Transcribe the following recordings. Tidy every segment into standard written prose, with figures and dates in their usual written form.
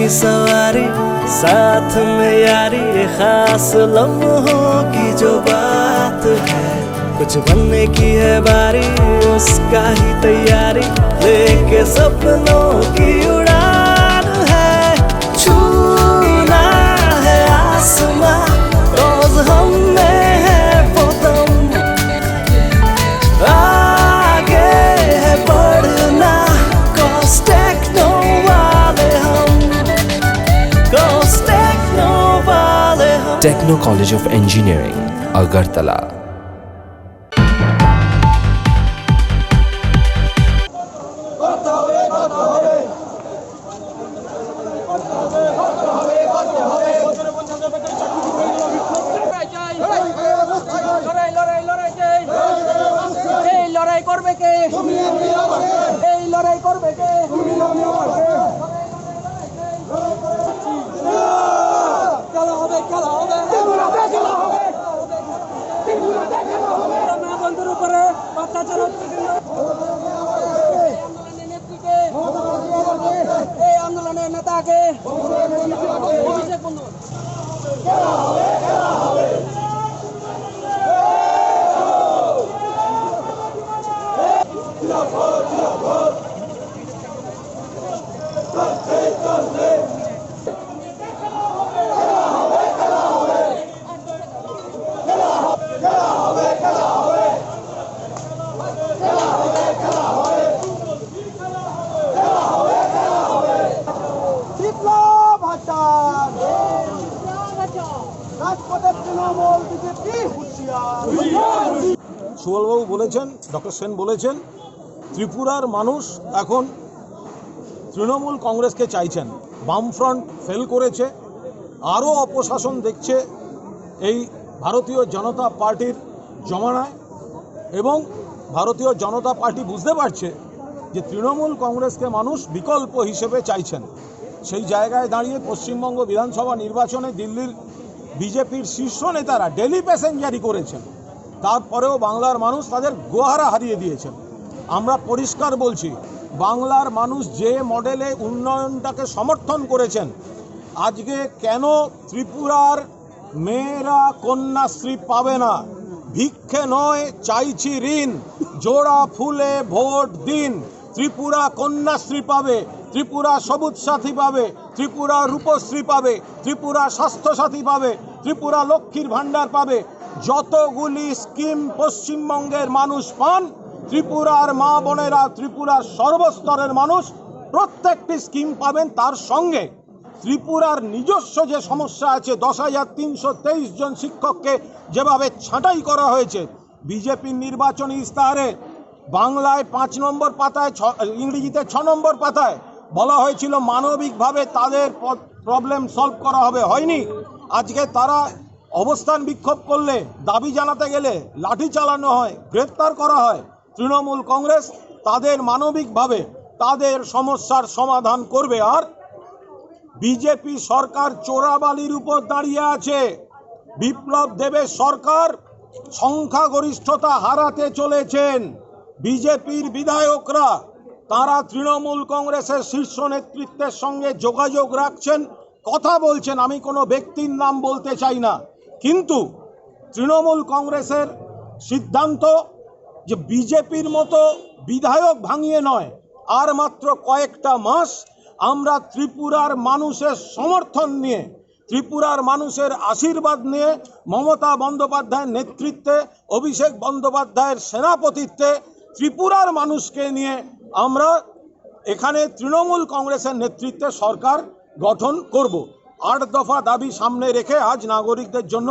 की सवारी, साथ में यारी, खास लम्हों की जो बात है। कुछ बनने की है बारी, उसका ही तैयारी, लेके सपनों की उड़ान है। छूना है आसमां, रोज हम में है वो दम, आगे है बढ़ना, cause टेक्नो वाले हम, cause टेक्नो वाले हम। Techno college of engineering, Agartala. লড়াই করবে কে? এই লড়াই করবে কে? খেলা হবে, খেলা হবে, খেলা হবে, মা বন্ধুর উপরে অত্যাচার হচ্ছে। এই আন্দোলনের নেতাকে অভিষেক বন্ধু। খেলা হবে, খেলা হবে। সুবলবাবু বলেছেন, ডক্টর সেন বলেছেন, ত্রিপুরার মানুষ এখন তৃণমূল কংগ্রেসকে চাইছেন। বামফ্রন্ট ফেল করেছে, আরও অপশাসন দেখছে এই ভারতীয় জনতা পার্টির জমানায়, এবং ভারতীয় জনতা পার্টি বুঝতে পারছে যে তৃণমূল কংগ্রেসকে মানুষ বিকল্প হিসেবে চাইছেন। সেই জায়গায় দাঁড়িয়ে পশ্চিমবঙ্গ বিধানসভা নির্বাচনে দিল্লির বিজেপির শীর্ষ নেতারা ডেলি প্যাসেঞ্জারি করেছেন, তারপরেও বাংলার মানুষ তাদের গোহারা হারিয়ে দিয়েছেন। আমরা পরিষ্কার বলছি, বাংলার মানুষ যে মডেলে উন্নয়নটাকে সমর্থন করেছেন, আজকে কেন ত্রিপুরার মেয়েরা কন্যাশ্রী পাবে না? ভিক্ষে নয় চাইছি ঋণ, জোড়া ফুলে ভোট দিন। ত্রিপুরা কন্যাশ্রী পাবে, ত্রিপুরা সবুজ সাথী পাবে, ত্রিপুরা রূপশ্রী পাবে, ত্রিপুরা স্বাস্থ্যসাথী পাবে, ত্রিপুরা লক্ষ্মীর ভাণ্ডার পাবে। যতগুলি স্কিম পশ্চিমবঙ্গের মানুষ পান, ত্রিপুরার মা বোনেরা, ত্রিপুরার সর্বস্তরের মানুষ প্রত্যেকটি স্কিম পাবেন। তার সঙ্গে ত্রিপুরার নিজস্ব যে সমস্যা আছে, 10,323 জন শিক্ষককে যেভাবে ছাঁটাই করা হয়েছে বিজেপির নির্বাচনী ইস্তাহারে, বাংলায় 5 নম্বর পাতায়, ইংরেজিতে 6 নম্বর পাতায় বলা হয়েছিল মানবিকভাবে তাদের প্রবলেম সলভ করা হবে, হয়নি। আজকে তারা অবস্থান বিক্ষোভ করলে, দাবি জানাতে গেলে লাঠি চালানো হয়, গ্রেপ্তার করা হয়। তৃণমূল কংগ্রেস তাদের মানবিকভাবে তাদের সমস্যার সমাধান করবে। আর বিজেপি সরকার চোরাবালির উপর দাঁড়িয়ে আছে। বিপ্লব দেবের সরকার সংখ্যাগরিষ্ঠতা হারাতে চলেছেন। বিজেপির বিধায়করা তারা তৃণমূল কংগ্রেসের শীর্ষ নেতৃত্বের সঙ্গে যোগাযোগ রাখছেন, কথা বলছেন। আমি কোনো ব্যক্তির নাম বলতে চাই না, কিন্তু তৃণমূল কংগ্রেসের সিদ্ধান্ত যে বিজেপির মতো বিধায়ক ভাঙিয়ে নয়, আর মাত্র কয়েকটা মাস আমরা ত্রিপুরার মানুষের সমর্থন নিয়ে, ত্রিপুরার মানুষের আশীর্বাদ নিয়ে, মমতা বন্দ্যোপাধ্যায়ের নেতৃত্বে, অভিষেক বন্দ্যোপাধ্যায়ের সেনাপতিত্বে ত্রিপুরার মানুষকে নিয়ে আমরা এখানে তৃণমূল কংগ্রেসের নেতৃত্বে সরকার গঠন করব। 8 দফা দাবি সামনে রেখে আজ নাগরিকদের জন্য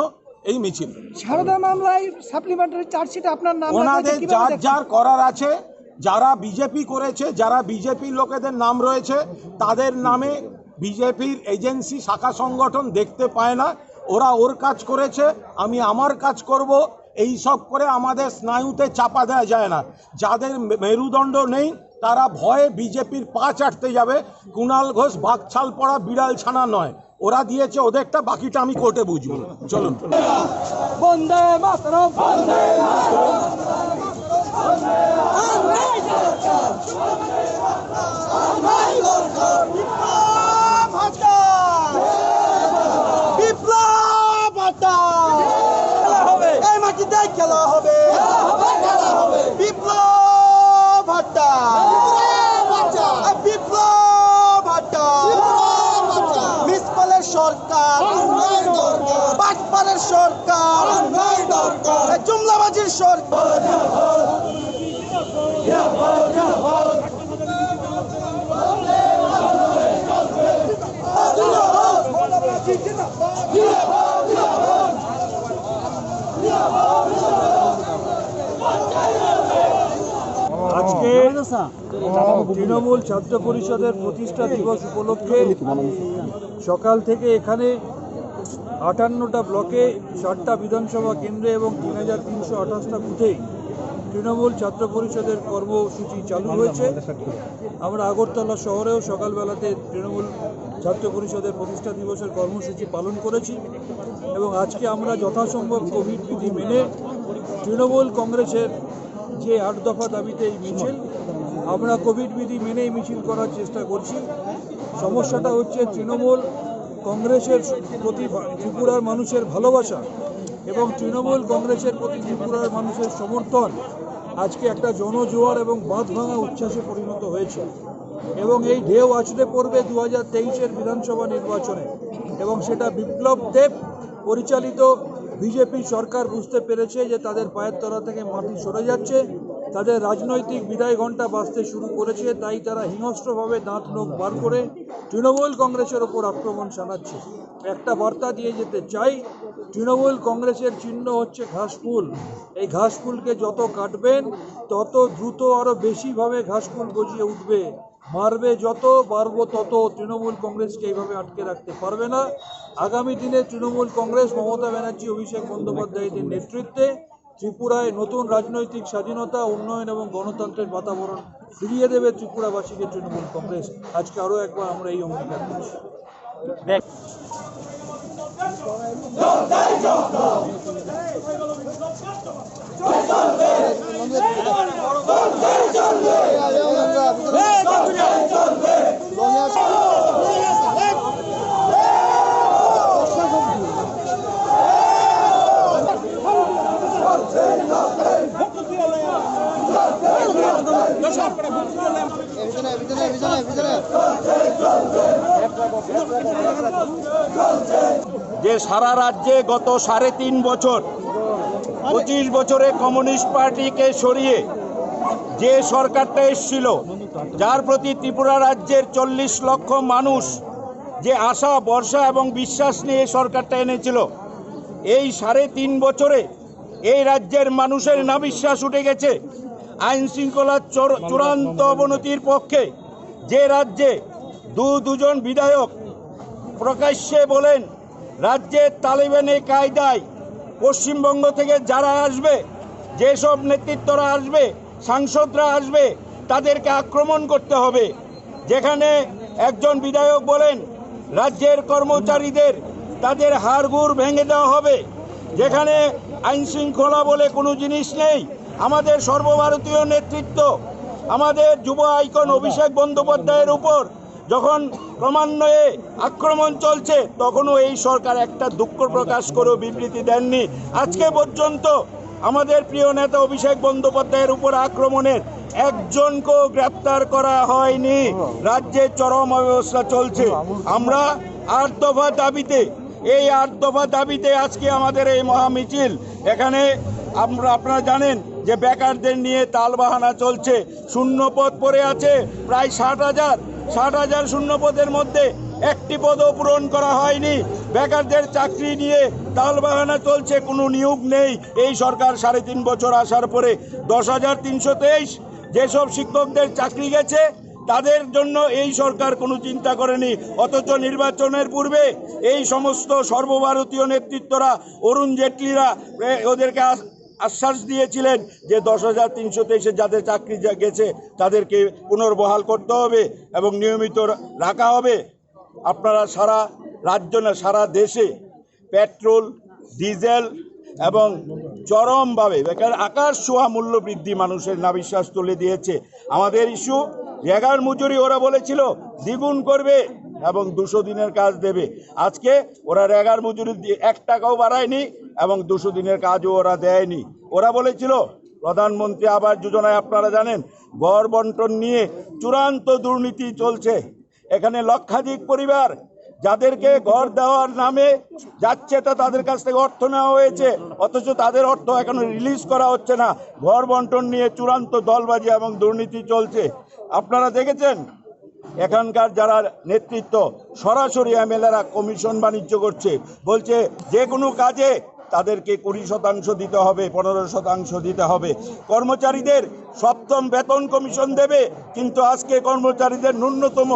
এই মিছিল। সারদা মামলায় সাপ্লিমেন্টারি চার্জশিট আপনার নাম, ওনাদের যার যার করার আছে, যারা বিজেপি করেছে, যারা বিজেপির লোকেদের নাম রয়েছে, তাদের নামে বিজেপির এজেন্সি শাখা সংগঠন দেখতে পায় না। ওরা ওর কাজ করেছে, আমি আমার কাজ করব। এই সব করে আমাদের স্নায়ুতে চাপা দেওয়া যায় না। যাদের মেরুদণ্ড নেই তারা ভয়ে বিজেপির পা চাটতে যাবে। কুণাল ঘোষ বাঘছাল পড়া বিড়াল ছানা নয়, ওরা দিয়েছে ওদেরটা, বাকিটা আমি কোর্টে বুঝবো। চলুন। বন্দে মাতরম, বন্দে মাতরম। ভাটা বিপ্লব ভাটা খেলা হবে এই মাটিতে খেলা হবে বিপ্লব ভাটা বিপ্লব ভাটা মিসপালের সরকার বাটপালের সরকার জুমলাবাজির সরকার আজকে তৃণমূল ছাত্র পরিষদের প্রতিষ্ঠা দিবস উপলক্ষে সকাল থেকে এখানে 58টা ব্লকে 7টা বিধানসভা কেন্দ্রে এবং 3328টা বুথে তৃণমূল ছাত্র পরিষদের কর্মসূচি চালু হয়েছে। আমরা আগরতলা শহরেও সকালবেলাতে তৃণমূল ছাত্র পরিষদের প্রতিষ্ঠা দিবসের কর্মসূচি পালন করেছি এবং আজকে আমরা যথাসম্ভব কোভিড বিধি মেনে তৃণমূল কংগ্রেসের যে 8 দফা দাবিতে এই মিছিল, আমরা কোভিড বিধি মেনেই মিছিল করার চেষ্টা করছি। সমস্যাটা হচ্ছে তৃণমূল কংগ্রেসের প্রতি ত্রিপুরার মানুষের ভালোবাসা এবং তৃণমূল কংগ্রেসের প্রতি ত্রিপুরার মানুষের সমর্থন আজকে একটা জনজোয়ার এবং বাঁধ ভাঙা উচ্ছ্বাসে পরিণত হয়েছে এবং এই ঢেউ আছড়ে পড়বে 2023-এর বিধানসভা নির্বাচনে এবং সেটা বিপ্লব দেব পরিচালিত বিজেপি সরকার বুঝতে পেরেছে যে তাদের পায়ের তলা থেকে মাটি সরে যাচ্ছে, তাদের রাজনৈতিক বিদায় ঘণ্টা বাজতে শুরু করেছে, তাই তারা হিংস্রভাবে দাঁত নখ বার করে তৃণমূল কংগ্রেসের ওপর আক্রমণ চালাচ্ছে। একটা বার্তা দিয়ে যেতে চাই, তৃণমূল কংগ্রেসের চিহ্ন হচ্ছে ঘাসফুল। এই ঘাসফুলকে যত কাটবেন তত দ্রুত আরও বেশিভাবে ঘাসফুল গজিয়ে উঠবে। মারবে যত, বাড়বো তত। তৃণমূল কংগ্রেসকে এইভাবে আটকে রাখতে পারবে না। আগামী দিনে তৃণমূল কংগ্রেস মমতা ব্যানার্জি, অভিষেক বন্দ্যোপাধ্যায়দের নেতৃত্বে ত্রিপুরায় নতুন রাজনৈতিক স্বাধীনতা, উন্নয়ন এবং গণতন্ত্রের বাতাবরণ ফিরিয়ে দেবে ত্রিপুরাবাসীকে তৃণমূল কংগ্রেস। আজকে আরও একবার আমরা এই অঙ্গীকার করছি। যে সারা রাজ্যে গত 3.5 বছর 25 বছরে কমিউনিস্ট পার্টিকে সরিয়ে যে সরকারটা এসেছিল, যার প্রতি ত্রিপুরা রাজ্যের 40 লক্ষ মানুষ যে আশা, ভরসা এবং বিশ্বাস নিয়ে সরকারটা এনেছিল, এই 3.5 বছরে এই রাজ্যের মানুষের নাবিশ্বাস উঠে গেছে। আইন শৃঙ্খলার চূড়ান্ত অবনতির পক্ষে যে রাজ্যে দুজন বিধায়ক প্রকাশ্যে বলেন রাজ্যের তালিবানি কায়দায় পশ্চিমবঙ্গ থেকে যারা আসবে, যেসব নেতৃত্বরা আসবে, সাংসদরা আসবে, তাদেরকে আক্রমণ করতে হবে। যেখানে একজন বিধায়ক বলেন রাজ্যের কর্মচারীদের তাদের হাড়গোড় ভেঙে দেওয়া হবে। যেখানে আইন শৃঙ্খলা বলে কোনো জিনিস নেই। আমাদের সর্বভারতীয় নেতৃত্ব, আমাদের যুব আইকন অভিষেক বন্দ্যোপাধ্যায়ের উপর যখন ক্রমান্বয়ে আক্রমণ চলছে, তখনও এই সরকার একটা দুঃখ প্রকাশ করে বিবৃতি দেননি। আজকে পর্যন্ত আমাদের প্রিয় নেতা অভিষেক বন্দ্যোপাধ্যায়ের উপর আক্রমণের একজনকেও গ্রেপ্তার করা হয়নি। রাজ্যে চরম অব্যবস্থা চলছে। আমরা 8 দফা দাবিতে, এই 8 দফা দাবিতে আজকে আমাদের এই মহামিছিল। এখানে আপনারা জানেন যে বেকারদের নিয়ে তালবাহানা চলছে। শূন্যপদ পড়ে আছে প্রায় 60,000 শূন্যপদের মধ্যে একটি পদও পূরণ করা হয়নি। বেকারদের চাকরি নিয়ে তালবাহানা চলছে, কোনো নিয়োগ নেই। এই সরকার 3.5 বছর আসার পরে 10,323 যেসব শিক্ষকদের চাকরি গেছে, তাদের জন্য এই সরকার কোনো চিন্তা করেনি। অথচ নির্বাচনের পূর্বে এই সমস্ত সর্বভারতীয় নেতৃত্বরা, অরুণ জেটলিরা ওদেরকে আশ্বাস দিয়েছিলেন যে 10,323 যাদের চাকরি গেছে তাদেরকে পুনর্বহাল করতে হবে এবং নিয়মিত রাখা হবে। আপনারা সারা রাজ্য না, সারা দেশে পেট্রোল, ডিজেল এবং চরমভাবে আকাশ ছোঁয়া মূল্য বৃদ্ধি মানুষের নাবিশ্বাস তুলে দিয়েছে। আমাদের ইস্যু রেগার মজুরি, ওরা বলেছিল দ্বিগুণ করবে, এবং 200 দিনের কাজ দেবে। আজকে ওরা রেগার মজুরি 1 টাকাও বাড়ায়নি এবং 200 দিনের কাজও ওরা দেয়নি। ওরা বলেছিল প্রধানমন্ত্রী আবাস যোজনায় আপনারা জানেন ঘর বন্টন নিয়ে চূড়ান্ত দুর্নীতি চলছে। এখানে লক্ষাধিক পরিবার যাদেরকে ঘর দেওয়ার নামে যাচ্ছে তা তাদের কাছ থেকে অর্থ নেওয়া হয়েছে, অথচ তাদের অর্থ এখনো রিলিজ করা হচ্ছে না। ঘর বন্টন নিয়ে চূড়ান্ত দলবাজি এবং দুর্নীতি চলছে। আপনারা দেখেছেন এখানকার যারা নেতৃত্ব সরাসরি এমএলএরা কমিশন বাণিজ্য করছে, বলছে যে কোনো কাজে তাদেরকে 20% দিতে হবে, 15% দিতে হবে। কর্মচারীদের 7ম বেতন কমিশন দেবে, কিন্তু আজকে কর্মচারীদের ন্যূনতম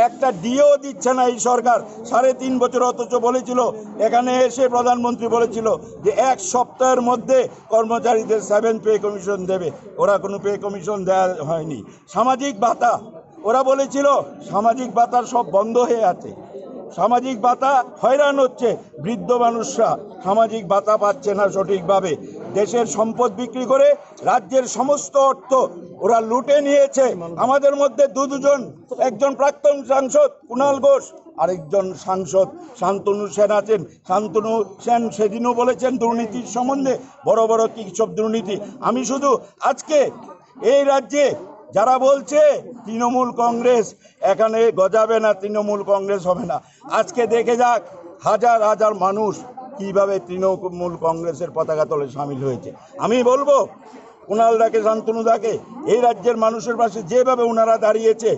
একটা ডিও দিচ্ছে না এই সরকার 3.5 বছর। অথচ বলেছিল এখানে এসে প্রধানমন্ত্রী বলেছিল যে 1 সপ্তাহের মধ্যে কর্মচারীদের 7 পে কমিশন দেবে। ওরা কোনো পে কমিশন দেওয়া হয়নি। সামাজিক ভাতা ওরা বলেছিল সামাজিক ভাতার সব বন্ধ হয়ে আছে। সামাজিক ভাতা হয়রান হচ্ছে, বৃদ্ধ মানুষরা সামাজিক ভাতা পাচ্ছে না সঠিকভাবে। দেশের সম্পদ বিক্রি করে রাজ্যের সমস্ত অর্থ ওরা লুটে নিয়েছে। আমাদের মধ্যে দুজন, একজন প্রাক্তন সাংসদ কুণাল ঘোষ, আরেকজন সাংসদ শান্তনু সেন আছেন। শান্তনু সেন সেদিনও বলেছেন দুর্নীতির সম্বন্ধে, বড় বড় কী সব দুর্নীতি। আমি শুধু আজকে এই রাজ্যে যারা বলছে তৃণমূল কংগ্রেস এখানে গজাবে না, তৃণমূল কংগ্রেস হবে না, আজকে দেখে যাক হাজার হাজার মানুষ কিভাবে তৃণমূল কংগ্রেসের পতাকা তলে সামিল হয়েছে। আমি বলবো কুণাল দাকে, শান্তনু দাকে, এই রাজ্যের মানুষের পাশে যেভাবে ওনারা দাঁড়িয়েছে,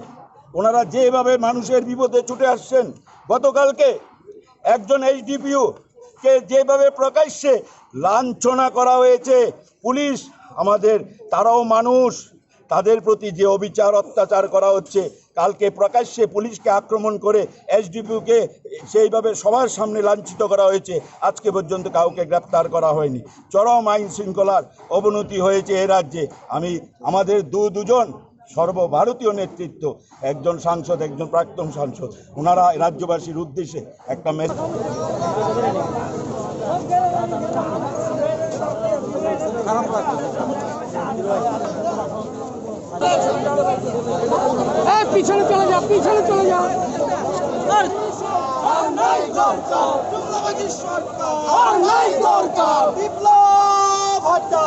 ওনারা যেভাবে মানুষের বিপদে ছুটে আসছেন। গতকালকে একজন এইচডিপিও কে যেভাবে প্রকাশ্যে লাঞ্ছনা করা হয়েছে, পুলিশ আমাদের তারাও মানুষ, তাদের প্রতি যে অবিচার অত্যাচার করা হচ্ছে, কালকে প্রকাশ্যে পুলিশকে আক্রমণ করে এসডিপিওকে সেইভাবে সবার সামনে লাঞ্ছিত করা হয়েছে। আজকে পর্যন্ত কাউকে গ্রেপ্তার করা হয়নি। চরম আইন শৃঙ্খলার অবনতি হয়েছে এ রাজ্যে। আমি আমাদের দুজন সর্বভারতীয় নেতৃত্ব, একজন সাংসদ, একজন প্রাক্তন সাংসদ, ওনারা রাজ্যবাসীর উদ্দেশ্যে একটা মেসেজ। পিছনে চলে যা, পিছনে চলে যা। বিপ্লব হত্যা